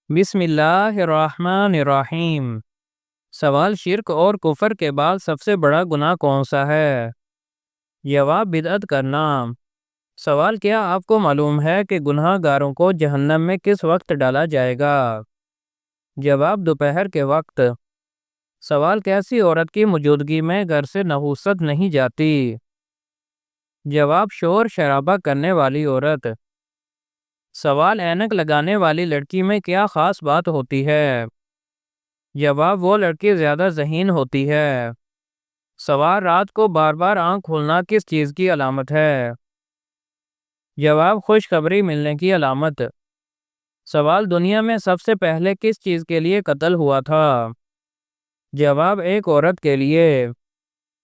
بسم اللہ الرحمن الرحیم۔ سوال: شرک اور کفر کے بعد سب سے بڑا گناہ کون سا ہے؟ جواب: بدعت کرنا۔ سوال: کیا آپ کو معلوم ہے کہ گناہ گاروں کو جہنم میں کس وقت ڈالا جائے گا؟ جواب: دوپہر کے وقت۔ سوال: کیسی عورت کی موجودگی میں گھر سے نحوست نہیں جاتی؟ جواب: شور شرابہ کرنے والی عورت۔ سوال: اینک لگانے والی لڑکی میں کیا خاص بات ہوتی ہے؟ جواب: وہ لڑکی زیادہ ذہین ہوتی ہے۔ سوال: رات کو بار بار آنکھ کھولنا کس چیز کی علامت ہے؟ جواب: خوشخبری ملنے کی علامت۔ سوال: دنیا میں سب سے پہلے کس چیز کے لیے قتل ہوا تھا؟ جواب: ایک عورت کے لیے۔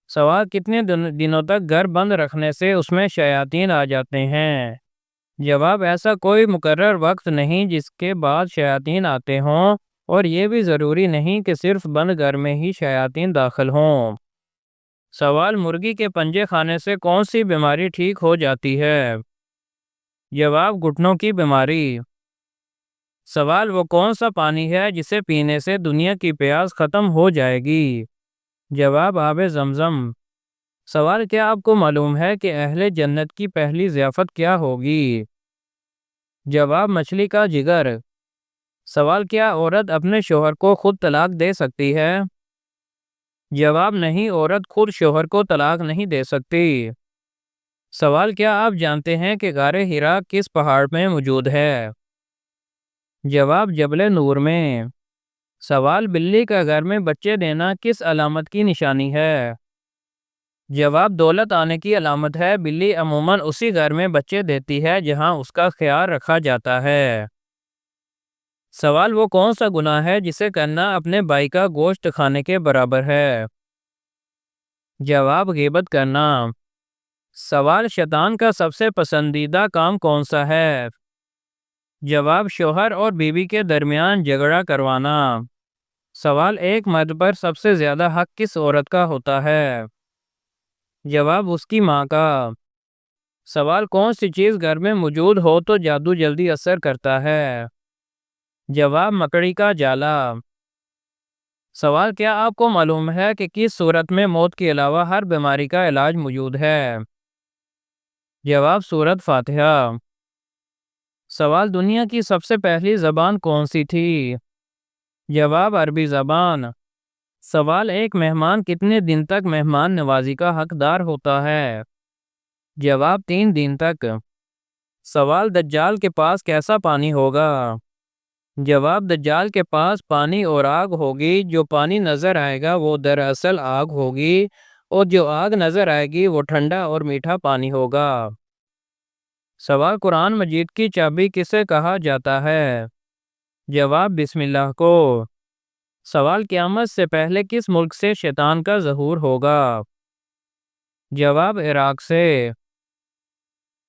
سوال: کتنے دنوں تک گھر بند رکھنے سے اس میں شیاطین آ جاتے ہیں؟ جواب: ایسا کوئی مقرر وقت نہیں جس کے بعد شیاطین آتے ہوں، اور یہ بھی ضروری نہیں کہ صرف بند گھر میں ہی شیاطین داخل ہوں۔ سوال: مرغی کے پنجے کھانے سے کون سی بیماری ٹھیک ہو جاتی ہے؟ جواب: گھٹنوں کی بیماری۔ سوال: وہ کون سا پانی ہے جسے پینے سے دنیا کی پیاس ختم ہو جائے گی؟ جواب: آب زمزم۔ سوال: کیا آپ کو معلوم ہے کہ اہل جنت کی پہلی ضیافت کیا ہوگی؟ جواب: مچھلی کا جگر۔ سوال: کیا عورت اپنے شوہر کو خود طلاق دے سکتی ہے؟ جواب: نہیں، عورت خود شوہر کو طلاق نہیں دے سکتی۔ سوال: کیا آپ جانتے ہیں کہ غار حرا کس پہاڑ میں موجود ہے؟ جواب: جبل نور میں۔ سوال: بلی کا گھر میں بچے دینا کس علامت کی نشانی ہے؟ جواب: دولت آنے کی علامت ہے۔ بلی عموماً اسی گھر میں بچے دیتی ہے جہاں اس کا خیال رکھا جاتا ہے۔ سوال: وہ کون سا گناہ ہے جسے کرنا اپنے بھائی کا گوشت کھانے کے برابر ہے؟ جواب: غیبت کرنا۔ سوال: شیطان کا سب سے پسندیدہ کام کون سا ہے؟ جواب: شوہر اور بیوی کے درمیان جھگڑا کروانا۔ سوال: ایک مرد پر سب سے زیادہ حق کس عورت کا ہوتا ہے؟ جواب: اس کی ماں کا۔ سوال: کون سی چیز گھر میں موجود ہو تو جادو جلدی اثر کرتا ہے؟ جواب: مکڑی کا جالا۔ سوال: کیا آپ کو معلوم ہے کہ کس صورت میں موت کے علاوہ ہر بیماری کا علاج موجود ہے؟ جواب: سورۃ فاتحہ۔ سوال: دنیا کی سب سے پہلی زبان کون سی تھی؟ جواب: عربی زبان۔ سوال: ایک مہمان کتنے دن تک مہمان نوازی کا حقدار ہوتا ہے؟ جواب: 3 دن تک۔ سوال: دجال کے پاس کیسا پانی ہوگا؟ جواب: دجال کے پاس پانی اور آگ ہوگی۔ جو پانی نظر آئے گا وہ دراصل آگ ہوگی، اور جو آگ نظر آئے گی وہ ٹھنڈا اور میٹھا پانی ہوگا۔ سوال: قرآن مجید کی چابی کسے کہا جاتا ہے؟ جواب: بسم اللہ کو۔ سوال: قیامت سے پہلے کس ملک سے شیطان کا ظہور ہوگا؟ جواب: عراق سے۔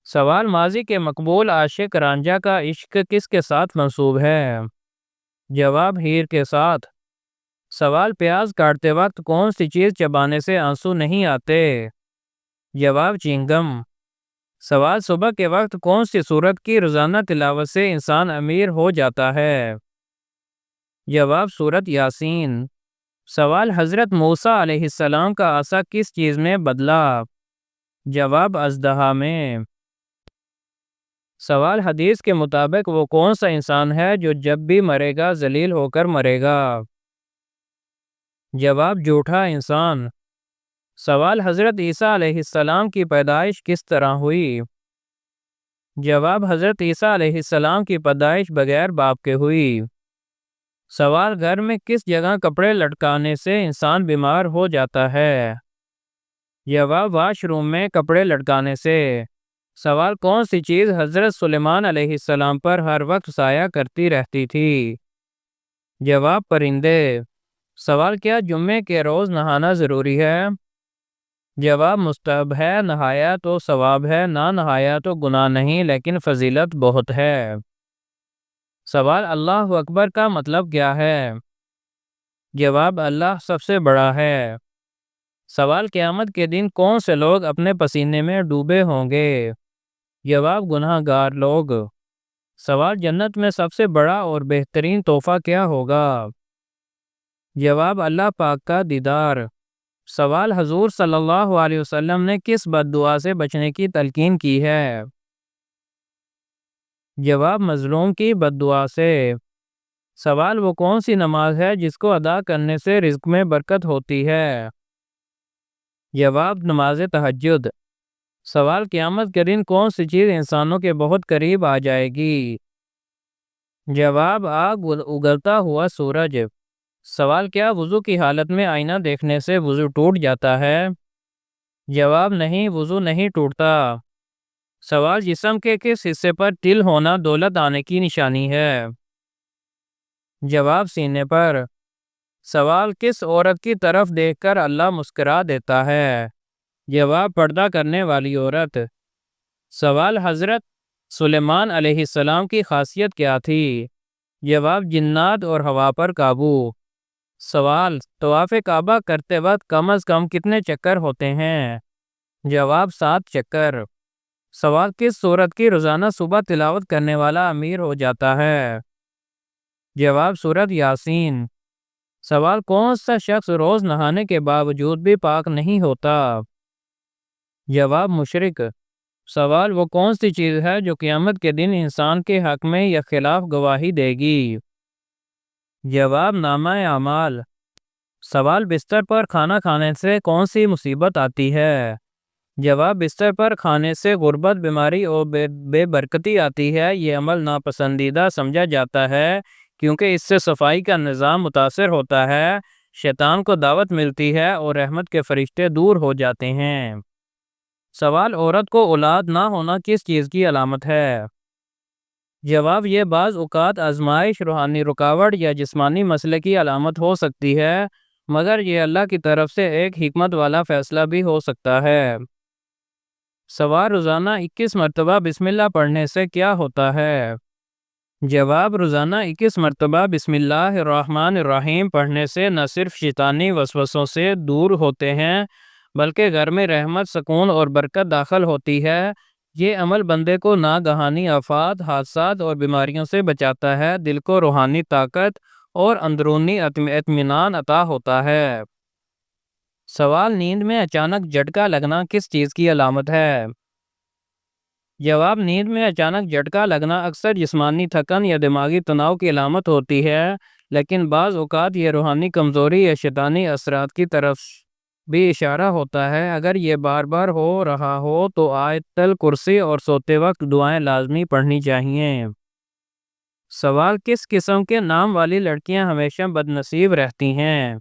سوال: ماضی کے مقبول عاشق رانجھا کا عشق کس کے ساتھ منسوب ہے؟ جواب: ہیر کے ساتھ۔ سوال: پیاز کاٹتے وقت کون سی چیز چبانے سے آنسو نہیں آتے؟ جواب: چینگم۔ سوال: صبح کے وقت کون سی سورت کی روزانہ تلاوت سے انسان امیر ہو جاتا ہے؟ جواب: سورت یاسین۔ سوال: حضرت موسیٰ علیہ السلام کا عصا کس چیز میں بدلا؟ جواب: اژدہا میں۔ سوال: حدیث کے مطابق وہ کون سا انسان ہے جو جب بھی مرے گا ذلیل ہو کر مرے گا؟ جواب: جھوٹا انسان۔ سوال: حضرت عیسیٰ علیہ السلام کی پیدائش کس طرح ہوئی؟ جواب: حضرت عیسیٰ علیہ السلام کی پیدائش بغیر باپ کے ہوئی۔ سوال: گھر میں کس جگہ کپڑے لٹکانے سے انسان بیمار ہو جاتا ہے؟ جواب: واش روم میں کپڑے لٹکانے سے۔ سوال: کون سی چیز حضرت سلیمان علیہ السلام پر ہر وقت سایہ کرتی رہتی تھی؟ جواب: پرندے۔ سوال: کیا جمعے کے روز نہانا ضروری ہے؟ جواب: مستحب ہے۔ نہایا تو ثواب ہے، نہ نہایا تو گناہ نہیں لیکن فضیلت بہت ہے۔ سوال: اللہ اکبر کا مطلب کیا ہے؟ جواب: اللہ سب سے بڑا ہے۔ سوال: قیامت کے دن کون سے لوگ اپنے پسینے میں ڈوبے ہوں گے؟ جواب: گناہ گار لوگ۔ سوال جنت میں سب سے بڑا اور بہترین تحفہ کیا ہوگا؟ جواب اللہ پاک کا دیدار۔ سوال حضور صلی اللہ علیہ وسلم نے کس بد دعا سے بچنے کی تلقین کی ہے؟ جواب مظلوم کی بد دعا سے۔ سوال وہ کون سی نماز ہے جس کو ادا کرنے سے رزق میں برکت ہوتی ہے؟ جواب نماز تہجد۔ سوال قیامت کے دن کون سی چیز انسانوں کے بہت قریب آ جائے گی؟ جواب آگ اگلتا ہوا سورج۔ سوال کیا وضو کی حالت میں آئینہ دیکھنے سے وضو ٹوٹ جاتا ہے؟ جواب نہیں، وضو نہیں ٹوٹتا۔ سوال جسم کے کس حصے پر تل ہونا دولت آنے کی نشانی ہے؟ جواب سینے پر۔ سوال کس عورت کی طرف دیکھ کر اللہ مسکرا دیتا ہے؟ جواب پردہ کرنے والی عورت۔ سوال حضرت سلیمان علیہ السلام کی خاصیت کیا تھی؟ جواب جنات اور ہوا پر قابو۔ سوال طواف کعبہ کرتے وقت کم از کم کتنے چکر ہوتے ہیں؟ جواب 7 چکر۔ سوال کس سورت کی روزانہ صبح تلاوت کرنے والا امیر ہو جاتا ہے؟ جواب سورت یاسین۔ سوال کون سا شخص روز نہانے کے باوجود بھی پاک نہیں ہوتا؟ جواب مشرک۔ سوال وہ کون سی چیز ہے جو قیامت کے دن انسان کے حق میں یا خلاف گواہی دے گی؟ جواب نامہ اعمال۔ سوال بستر پر کھانا کھانے سے کون سی مصیبت آتی ہے؟ جواب بستر پر کھانے سے غربت، بیماری اور بے برکتی آتی ہے۔ یہ عمل ناپسندیدہ سمجھا جاتا ہے کیونکہ اس سے صفائی کا نظام متاثر ہوتا ہے، شیطان کو دعوت ملتی ہے اور رحمت کے فرشتے دور ہو جاتے ہیں۔ سوال عورت کو اولاد نہ ہونا کس چیز کی علامت ہے؟ جواب یہ بعض اوقات آزمائش، روحانی رکاوٹ یا جسمانی مسئلے کی علامت ہو سکتی ہے، مگر یہ اللہ کی طرف سے ایک حکمت والا فیصلہ بھی ہو سکتا ہے۔ سوال روزانہ 21 مرتبہ بسم اللہ پڑھنے سے کیا ہوتا ہے؟ جواب روزانہ 21 مرتبہ بسم اللہ الرحمن الرحیم پڑھنے سے نہ صرف شیطانی وسوسوں سے دور ہوتے ہیں بلکہ گھر میں رحمت، سکون اور برکت داخل ہوتی ہے۔ یہ عمل بندے کو ناگہانی آفات، حادثات اور بیماریوں سے بچاتا ہے، دل کو روحانی طاقت اور اندرونی اطمینان عطا ہوتا ہے۔ سوال نیند میں اچانک جھٹکا لگنا کس چیز کی علامت ہے؟ جواب نیند میں اچانک جھٹکا لگنا اکثر جسمانی تھکن یا دماغی تناؤ کی علامت ہوتی ہے، لیکن بعض اوقات یہ روحانی کمزوری یا شیطانی اثرات کی طرف بھی اشارہ ہوتا ہے۔ اگر یہ بار بار ہو رہا ہو تو آیت الکرسی اور سوتے وقت دعائیں لازمی پڑھنی چاہیے۔ سوال کس قسم کے نام والی لڑکیاں ہمیشہ بد نصیب رہتی ہیں؟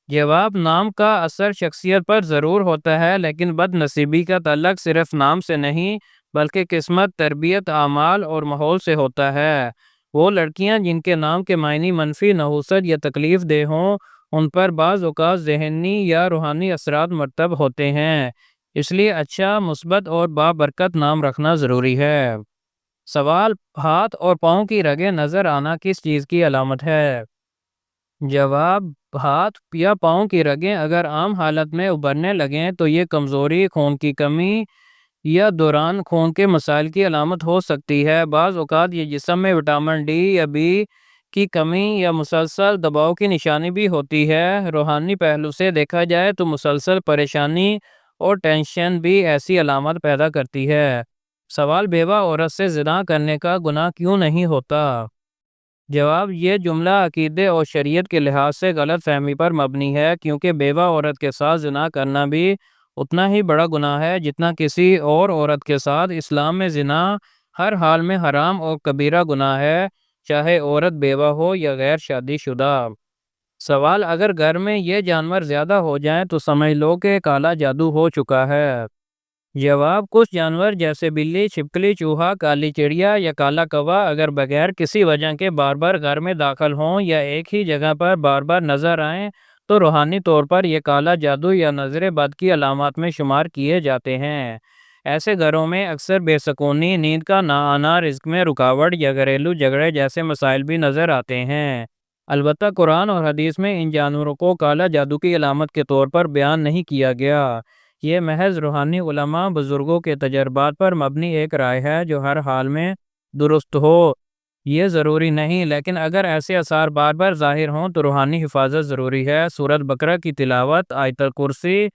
جواب نام کا اثر شخصیت پر ضرور ہوتا ہے، لیکن بد نصیبی کا تعلق صرف نام سے نہیں بلکہ قسمت، تربیت، اعمال اور ماحول سے ہوتا ہے۔ وہ لڑکیاں جن کے نام کے معنی منفی، نحوست یا تکلیف دہ ہوں، ان پر بعض اوقات ذہنی یا روحانی اثرات مرتب ہوتے ہیں، اس لیے اچھا، مثبت اور بابرکت نام رکھنا ضروری ہے۔ سوال ہاتھ اور پاؤں کی رگیں نظر آنا کس چیز کی علامت ہے؟ جواب ہاتھ یا پاؤں کی رگیں اگر عام حالت میں ابھرنے لگیں تو یہ کمزوری، خون کی کمی یا دوران خون کے مسائل کی علامت ہو سکتی ہے۔ بعض اوقات یہ جسم میں وٹامن ڈی یا بی کی کمی یا مسلسل دباؤ کی نشانی بھی ہوتی ہے۔ روحانی پہلو سے دیکھا جائے تو مسلسل پریشانی اور ٹینشن بھی ایسی علامت پیدا کرتی ہے۔ سوال بیوہ عورت سے زنا کرنے کا گناہ کیوں نہیں ہوتا؟ جواب یہ جملہ عقیدے اور شریعت کے لحاظ سے غلط فہمی پر مبنی ہے، کیونکہ بیوہ عورت کے ساتھ زنا کرنا بھی اتنا ہی بڑا گناہ ہے جتنا کسی اور عورت کے ساتھ۔ اسلام میں زنا ہر حال میں حرام اور کبیرہ گناہ ہے، چاہے عورت بیوہ ہو یا غیر شادی شدہ۔ سوال اگر گھر میں یہ جانور زیادہ ہو جائیں تو سمجھ لو کہ کالا جادو ہو چکا ہے۔ جواب کچھ جانور جیسے بلی، چھپکلی، چوہا، کالی چڑیا یا کالا کوا اگر بغیر کسی وجہ کے بار بار گھر میں داخل ہوں یا ایک ہی جگہ پر بار بار نظر آئیں تو روحانی طور پر یہ کالا جادو یا نظر بد کی علامات میں شمار کیے جاتے ہیں۔ ایسے گھروں میں اکثر بے سکونی، نیند کا نہ آنا، رزق میں رکاوٹ یا گھریلو جھگڑے جیسے مسائل بھی نظر آتے ہیں۔ البتہ قرآن اور حدیث میں ان جانوروں کو کالا جادو کی علامت کے طور پر بیان نہیں کیا گیا۔ یہ محض روحانی علماء بزرگوں کے تجربات پر مبنی ایک رائے ہے جو ہر حال میں درست ہو۔ یہ ضروری نہیں، لیکن اگر ایسے آثار بار بار ظاہر ہوں تو روحانی حفاظت ضروری ہے۔ سورۃ بقرہ کی تلاوت، آیت الکرسی،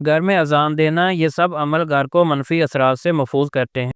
گھر میں اذان دینا، یہ سب عمل گھر کو منفی اثرات سے محفوظ کرتے ہیں۔